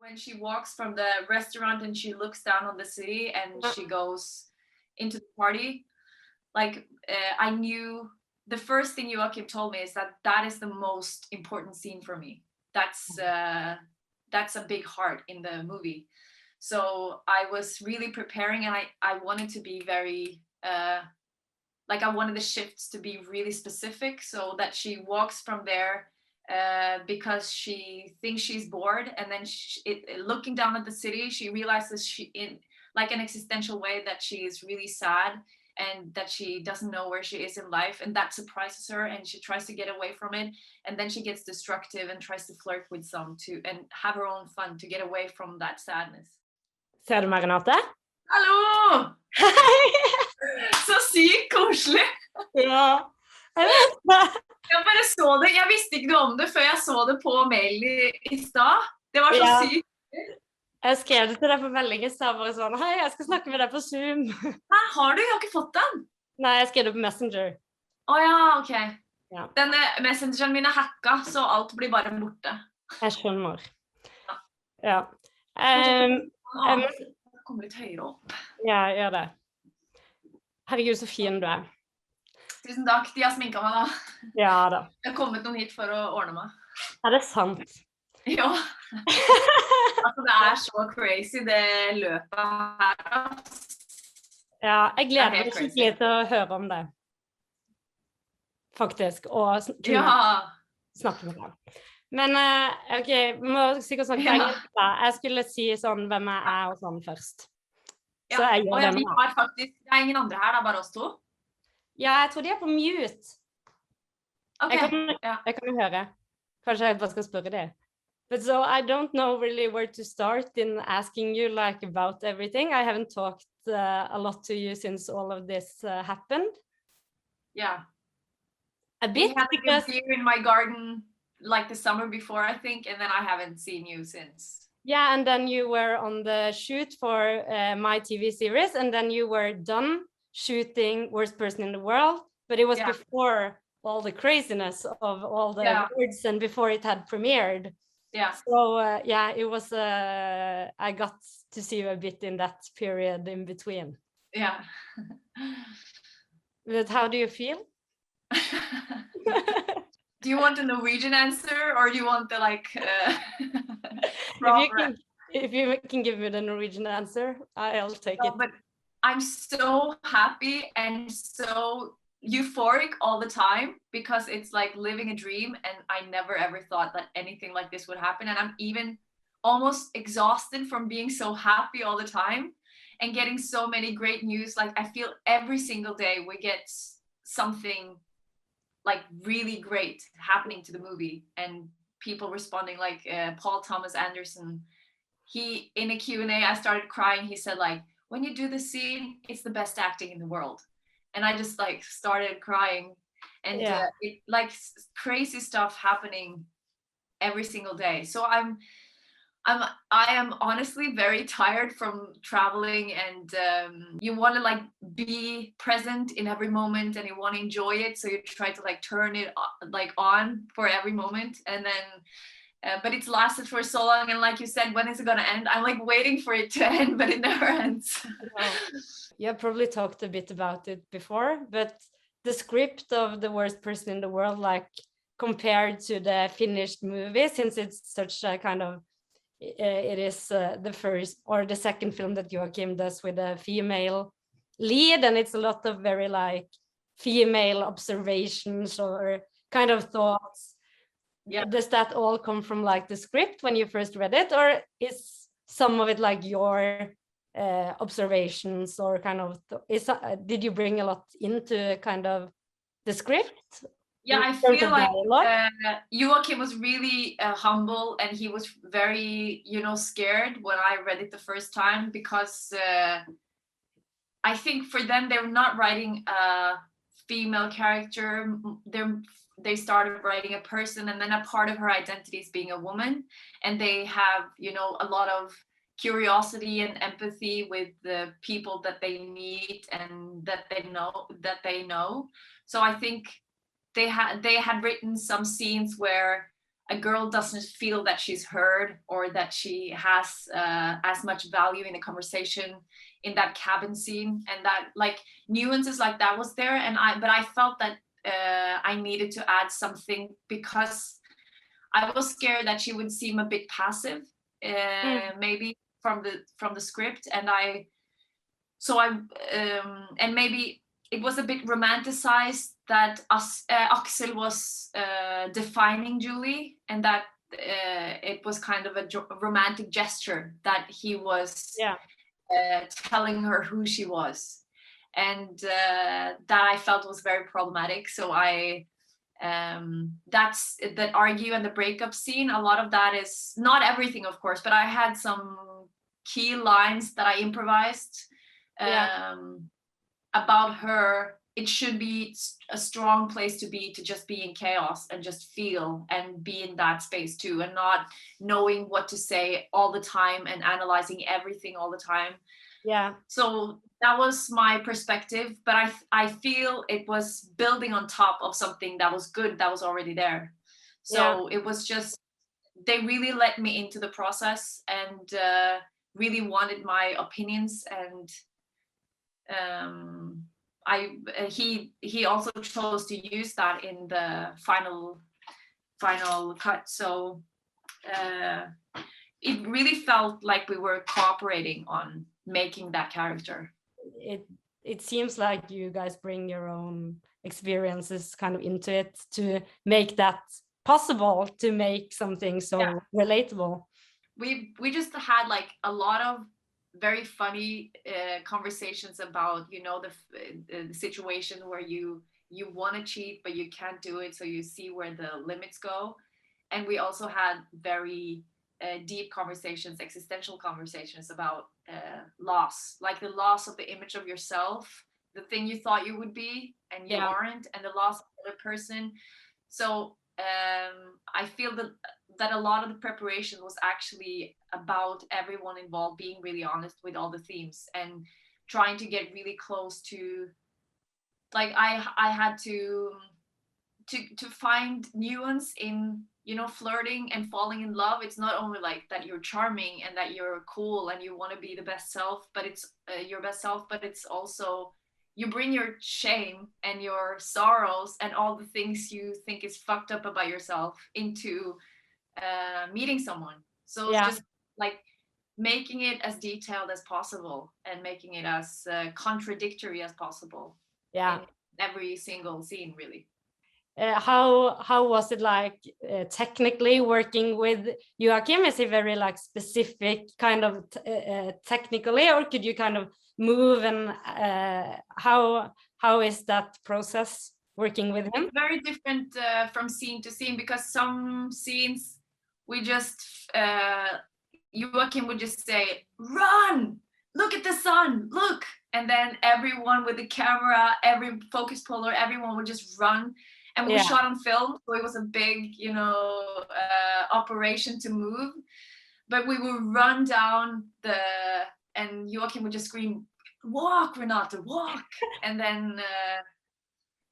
when she walks from the restaurant and she looks down on the city and she goes into the party, like I knew the first thing Joachim told me is that is the most important scene for me. That's a big heart in the movie. So I was really preparing, and I wanted to be very like I wanted the shifts to be really specific, so that she walks from there because she thinks she's bored, and then looking down at the city, she realizes she in like an existential way that she is really sad and that she doesn't know where she is in life, and that surprises her, and she tries to get away from it, and then she gets destructive and tries to flirt with some to and have her own fun to get away from that sadness. Ser du meg, Renate? Hallo! Så sykt koselig! Ja, jeg vet det. Jeg bare så det, jeg visste ikke noe om det før jeg så det på mailen i stad. Det var så sykt. Jeg skrev det til deg på melding i stad, bare sånn, hei, jeg skal snakke med deg på Zoom. Nei, har du? Jeg har ikke fått den. Nei, jeg skrev det på Messenger. Ja, ok. Ja. Denne Messengeren min hacka, så alt blir bare borte. Jeg skjønner. Ja. Kommer litt høyere opp. Ja, gjør det. Herregud, så fin du er. Tusen takk, de har sminket meg da. Ja da. Jeg har kommet noen hit for å ordne meg. Er det sant? Ja. Altså, det er så crazy, det løpet her. Ja, jeg gleder meg skikkelig til å høre om det. Faktisk, og snakke med deg. Men, ok, vi må sikkert snakke engelsk da. Jeg skulle si sånn hvem jeg er og sånn først. Så jeg gjør det. Vi har faktisk, det er ingen andre her, det er bare oss to. Ja, jeg tror de er på mute. Jeg kan jo høre. Kanskje jeg bare skal spørre det. But so I don't know really where to start in asking you like about everything. I haven't talked a lot to you since all of this happened. Yeah. A bit, we had because a beer in my garden like the summer before, I think, and then I haven't seen you since. Yeah, and then you were on the shoot for my TV series, and then you were done shooting Worst Person in the World, but it was before all the craziness of all the awards and before it had premiered. Yeah. So it was I got to see you a bit in that period in between. Yeah. But how do you feel? Do you want a Norwegian answer, or do you want the like if you can give me the Norwegian answer, I'll take it. But I'm so happy and so euphoric all the time, because it's like living a dream, and I never ever thought that anything like this would happen, and I'm even almost exhausted from being so happy all the time and getting so many great news. Like I feel every single day we get something like really great happening to the movie, and people responding, like Paul Thomas Anderson, he in a Q&A, I started crying. He said like, when you do the scene, it's the best acting in the world. And I just like started crying, and it like crazy stuff happening every single day. So I am honestly very tired from traveling, and you want to like be present in every moment, and you want to enjoy it, so you try to like turn it like on for every moment, and then but it's lasted for so long, and like you said, when is it gonna end? I'm like waiting for it to end, but it never ends. You probably talked a bit about it before, but the script of The Worst Person in the World, like compared to the finished movie, since it's such a kind of it is the first or the second film that Joachim does with a female lead, and it's a lot of very like female observations or kind of thoughts. Yeah. Does that all come from like the script when you first read it, or is some of it like your observations, or kind of did you bring a lot into kind of the script? Yeah, I feel like Joachim was really humble, and he was very, scared when I read it the first time, because I think for them, they were not writing a female character. They started writing a person, and then a part of her identity is being a woman, and they have, a lot of curiosity and empathy with the people that they meet and that they know. So I think they had written some scenes where a girl doesn't feel that she's heard or that she has as much value in a conversation in that cabin scene, and that like nuances like that was there. And I felt that I needed to add something because I was scared that she would seem a bit passive, maybe from the script, and and maybe it was a bit romanticized that Axel was defining Julie, and that it was kind of a romantic gesture that he was telling her who she was, and that I felt was very problematic. So that's that argue and the breakup scene. A lot of that is not everything, of course, but I had some key lines that I improvised about her. It should be a strong place to be, to just be in chaos and just feel and be in that space too, and not knowing what to say all the time and analyzing everything all the time. Yeah. So that was my perspective, but I feel it was building on top of something that was good, that was already there. So it was just, they really let me into the process and really wanted my opinions, and he also chose to use that in the final cut. So it really felt like we were cooperating on making that character. It seems like you guys bring your own experiences kind of into it to make that possible, to make something so relatable. We just had like a lot of very funny conversations about, you know, the situation where you want to cheat but you can't do it, so you see where the limits go. And we also had very deep conversations, existential conversations about loss, like the loss of the image of yourself, the thing you thought you would be and you aren't, and the loss of the other person. So I feel that a lot of the preparation was actually about everyone involved being really honest with all the themes and trying to get really close to, like, I had to find nuance in, you know, flirting and falling in love. It's not only like that you're charming and that you're cool and you want to be the best self, but it's your best self, but it's also you bring your shame and your sorrows and all the things you think is fucked up about yourself into meeting someone. So it's just like making it as detailed as possible and making it as contradictory as possible in every single scene, really. How was it like technically working with Joachim? Is he very like specific kind of technically, or could you kind of move, and how is that process working with him? It's very different from scene to scene, because some scenes we just Joachim would just say, "Run! Look at the sun! Look!" And then everyone with the camera, every focus puller, everyone would just run. And we shot on film, so it was a big, you know, operation to move. But we would run down and Joachim would just scream, "Walk, Renata, walk!" And then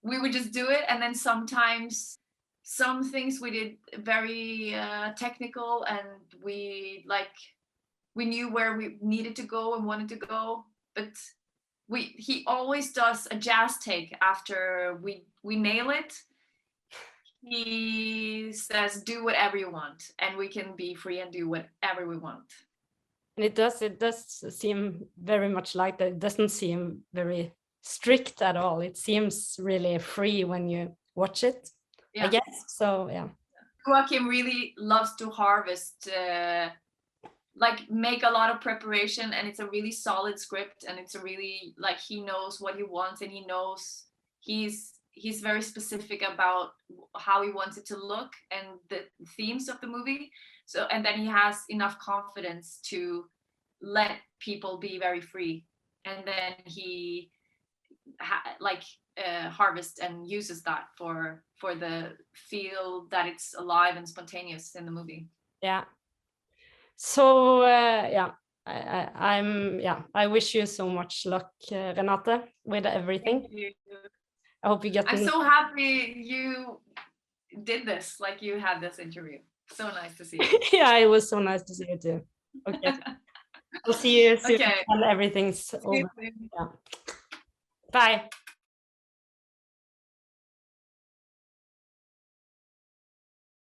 we would just do it. And then sometimes some things we did very technical, and we knew where we needed to go and wanted to go. But he always does a jazz take after we nail it. He says, "Do whatever you want," and we can be free and do whatever we want. And it does seem very much like that. It doesn't seem very strict at all. It seems really free when you watch it, I guess. So Joachim really loves to harvest, like make a lot of preparation, and it's a really solid script, and it's a really, like, he knows what he wants, and he knows he's very specific about how he wants it to look and the themes of the movie. So, and then he has enough confidence to let people be very free, and then he harvests and uses that for the feel that it's alive and spontaneous in the movie. So I wish you so much luck, Renate, with everything. Thank you. I hope you get. I'm so happy did this, like you had this interview. So nice to see you. Yeah, it was so nice to see you too. Okay. I'll see you soon Okay. when everything's over. Yeah. Bye.